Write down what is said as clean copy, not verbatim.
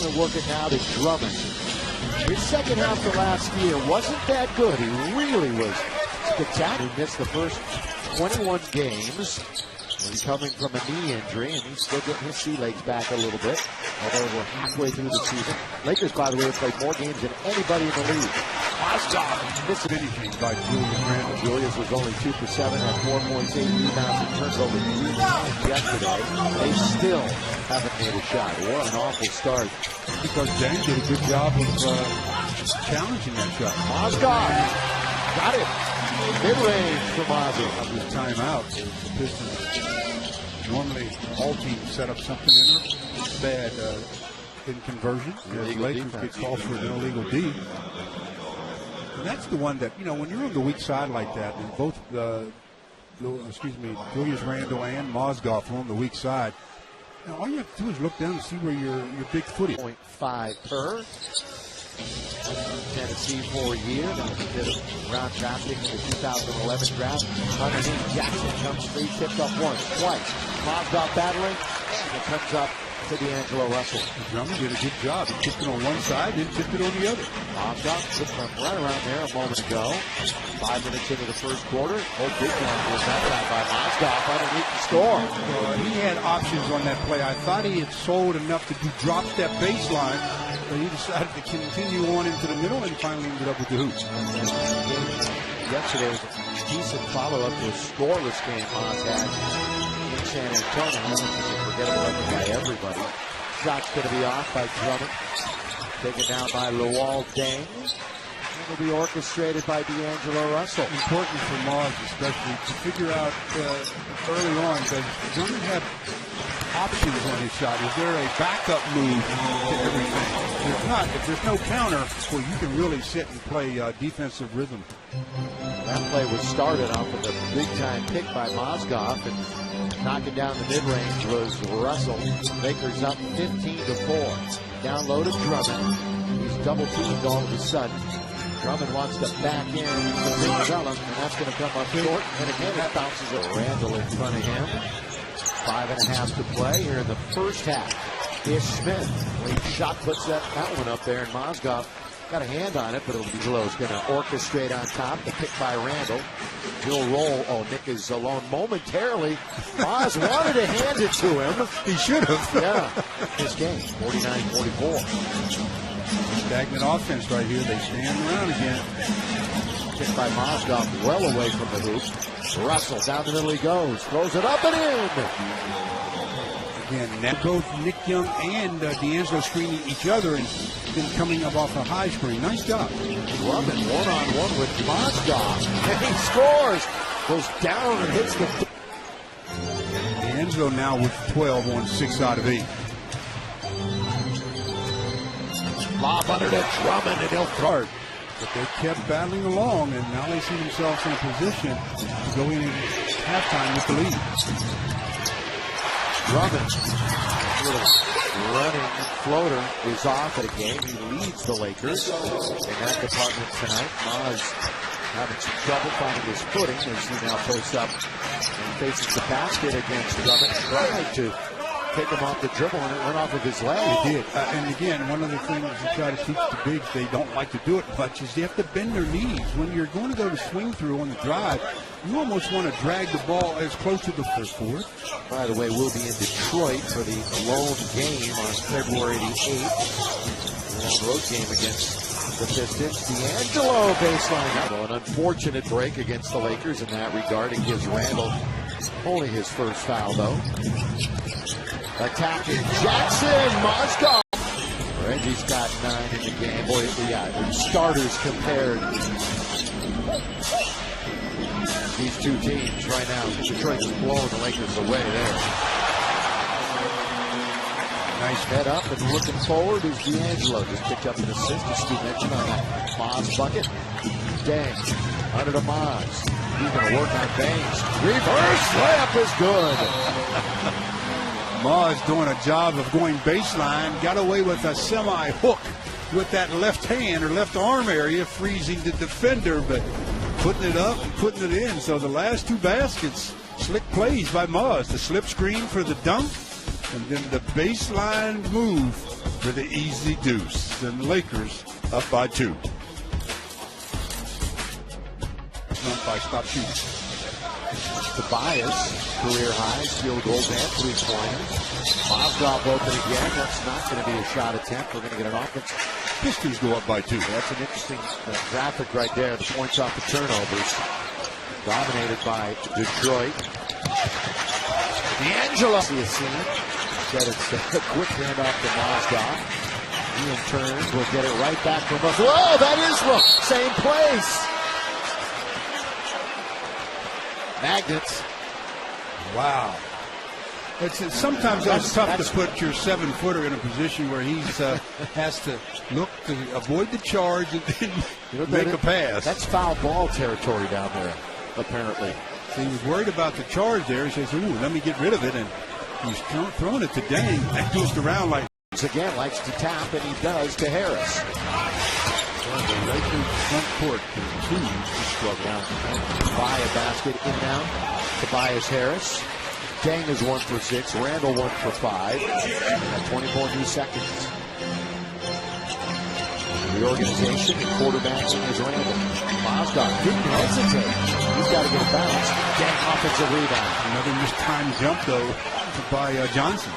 we're working now to Drummond. His second half of last year wasn't that good. He really was spectacular. He missed the first 21 games. He's coming from a knee injury, and he's still getting his sea legs back a little bit, although we're halfway through the season. Lakers, by the way, have played more games than anybody in the league. Mozgov missed finishing by Julius Randle. Julius was only 2 for 7, had 4 points, 8 rebounds, and turned over 3 times yesterday. They still haven't made a shot. What an awful start. Because Dan did a good job of challenging that shot. Mozgov got it. Mid-range for Mozgov. His timeout. The Pistons normally all teams set up something in them. Bad in conversion. The Lakers get called for an illegal D. And that's the one that, you know, when you're on the weak side like that, and both Julius Randle and Mozgov are on the weak side, now all you have to do is look down and see where your big foot is. 0.5 per. Tennessee for a year. That was a bit of round drafting in the 2011 draft. Underneath, Jackson comes free, tipped up once, twice. Mozgov battling, and it comes up to D'Angelo Russell. Drummond did a good job. He tipped it on one side, then tipped it on the other. Mozgov took from right around there a moment ago. 5 minutes into the first quarter. Oh, big time was that time by Mozgov underneath the score. He had options on that play. I thought he had sold enough to do drop step baseline, but he decided to continue on into the middle and finally ended up with the hoops. Yesterday was a decent follow-up to a scoreless game Moz had in San Antonio. It was a forgettable effort by everybody. Shot's going to be off by Drummond. Taken down by Luol Deng. It will be orchestrated by D'Angelo Russell. Important for Moz, especially, to figure out early on, does Drummond have options on his shot? Is there a backup move to everything? If not, if there's no counter, well, you can really sit and play defensive rhythm. That play was started off with a big-time pick by Mozgov, and knocking down the mid-range was Russell. Lakers up 15-4. Down low to Drummond. He's double-teamed all of a sudden. Drummond wants to back in to Big Fella, and that's going to come up short. And again, it bounces at Randle in front of him. 5.5 to play here in the first half. Ish Smith, lead shot, puts that one up there, and Mozgov got a hand on it, but it'll be close. Going to orchestrate on top. The pick by Randle. He'll roll. Oh, Nick is alone momentarily. Moz wanted to hand it to him. He should have. Yeah. This game, 49-44. Stagnant offense right here. They stand around again. Kick by Mozgov, well away from the hoop. Russell, down the middle he goes. Throws it up and in. Again, both Nick Young and D'Angelo screening each other and then coming up off a high screen. Nice job. Drummond one-on-one with Mozgov. And he scores. Goes down and hits the... D'Angelo now with 12 on 6 out of 8. Lob under to Drummond, and he'll throw it. But they kept battling along, and now they see themselves in a position to go in at halftime with the lead. Drummond, running floater, is off at a game. He leads the Lakers in that department tonight. Moz having some trouble finding his footing as he now posts up and faces the basket against Drummond. Tried to take him off the dribble, and it went off of his leg. It did. And again, one of the things you try to teach the bigs, they don't like to do it much, is they have to bend their knees. When you're going to go to swing through on the drive, you almost want to drag the ball as close to the first forward. By the way, we'll be in Detroit for the lone game on February the 8th. The road game against the Pistons. D'Angelo baseline. Well, an unfortunate break against the Lakers in that regard. It gives Randle only his first foul, though. Attacking Jackson, Mozgov. Reggie's got 9 in the game. Boy, yeah, starters compared. These two teams right now. Detroit's blowing the Lakers away there. Nice head up and looking forward is D'Angelo. Just picked up an assist, as Stu mentioned, on that Moz bucket. Dang, under to Moz. He's going to work on Banks. Reverse layup is good. Moz doing a job of going baseline, got away with a semi-hook with that left hand or left arm area, freezing the defender, but putting it up and putting it in. So the last 2 baskets, slick plays by Moz. The slip screen for the dunk, And then the baseline move for the easy deuce. And the Lakers up by 2. Not by stop shooting. Tobias, career highs, field goals and 3-pointers. Mozgov open again. That's not going to be a shot attempt. We're going to get an offense. Pistons go up by 2. That's an interesting graphic right there. The points off the turnovers. Dominated by Detroit. D'Angelo. See a scene. Said it's a quick handoff to Mozgov. He in turn will get it right back from us. Whoa, that is wrong. Same place. Magnets. Wow. Sometimes it's tough to put your 7-footer in a position where he has to look to avoid the charge and then make a pass. That's foul ball territory down there, apparently. So he was worried about the charge there. He says, ooh, let me get rid of it. And he's throwing it to Dang. That goes around like. Again, likes to tap, and he does to Harris. The Lakers front court continues to struggle. Now, by a basket in now. Tobias Harris. Dang is 1 for 6. Randall 1 for 5. At 24 new seconds. Reorganization and quarterbacking is Randall. Mozgov didn't hesitate. He's got to get a bounce. Dang offensive rebound. Another mistimed jump though by Johnson.